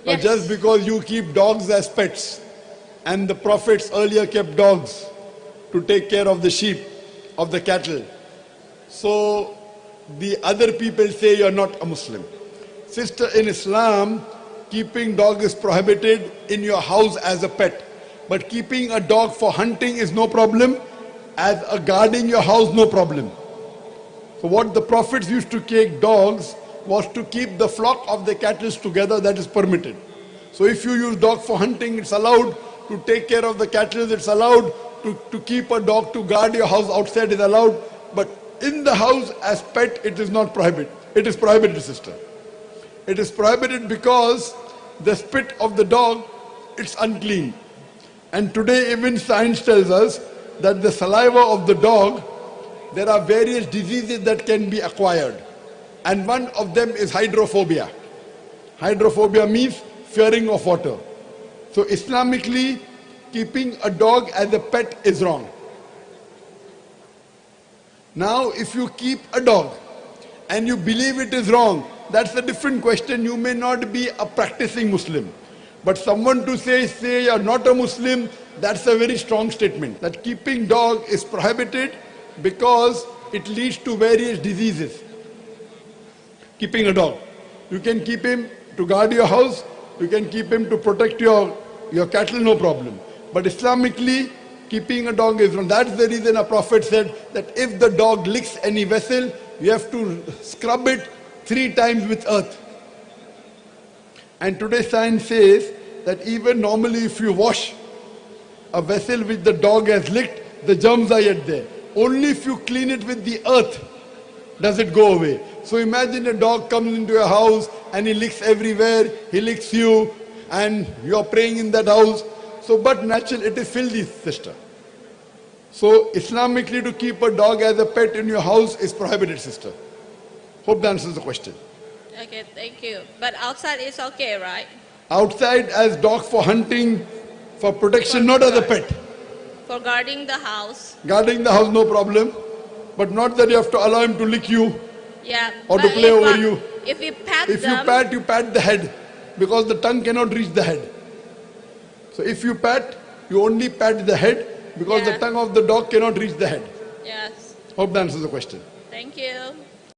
But just because you keep dogs as pets, and the prophets earlier kept dogs to take care of the sheep, of the cattle, so the other people say you're not a Muslim. Sister, in Islam, keeping dog is prohibited in your house as a pet. But keeping a dog for hunting is no problem. As a guarding your house, no problem. So what the prophets used to take dogs was to keep the flock of the cattle together, that is permitted. So if you use dog for hunting, it's allowed. To take care of the cattle, it's allowed. To keep a dog to guard your house outside is allowed. But in the house as pet, it is not prohibited. It is prohibited, sister. It is prohibited because the spit of the dog, it's unclean. And today even science tells us that the saliva of the dog, there are various diseases that can be acquired. And one of them is hydrophobia. Hydrophobia means fearing of water. So Islamically, keeping a dog as a pet is wrong. Now, if you keep a dog and you believe it is wrong, that's a different question. You may not be a practicing Muslim. But someone to say you're not a Muslim, that's a very strong statement. That keeping dog is prohibited because it leads to various diseases. Keeping a dog. You can keep him to guard your house. You can keep him to protect your cattle, no problem. But Islamically, keeping a dog is wrong. That's the reason a prophet said that if the dog licks any vessel, you have to scrub it 3 times with earth. And today science says that even normally if you wash a vessel which the dog has licked, the germs are yet there. Only if you clean it with the earth does it go away. So imagine a dog comes into your house and he licks everywhere, he licks you, and you are praying in that house. So but naturally it is filthy, sister. So Islamically to keep a dog as a pet in your house is prohibited, sister. Hope that answers the question. Okay, thank you. But outside is okay, right? Outside as dog for hunting, for protection, not as a pet. For guarding the house. Guarding the house, no problem. But not that you have to allow him to lick you. Yeah. Or to play over you. If we pat If them, you pat the head. Because the tongue cannot reach the head. So if you pat, you only pat the head because the tongue of the dog cannot reach the head. Yes. Hope that answers the question. Thank you.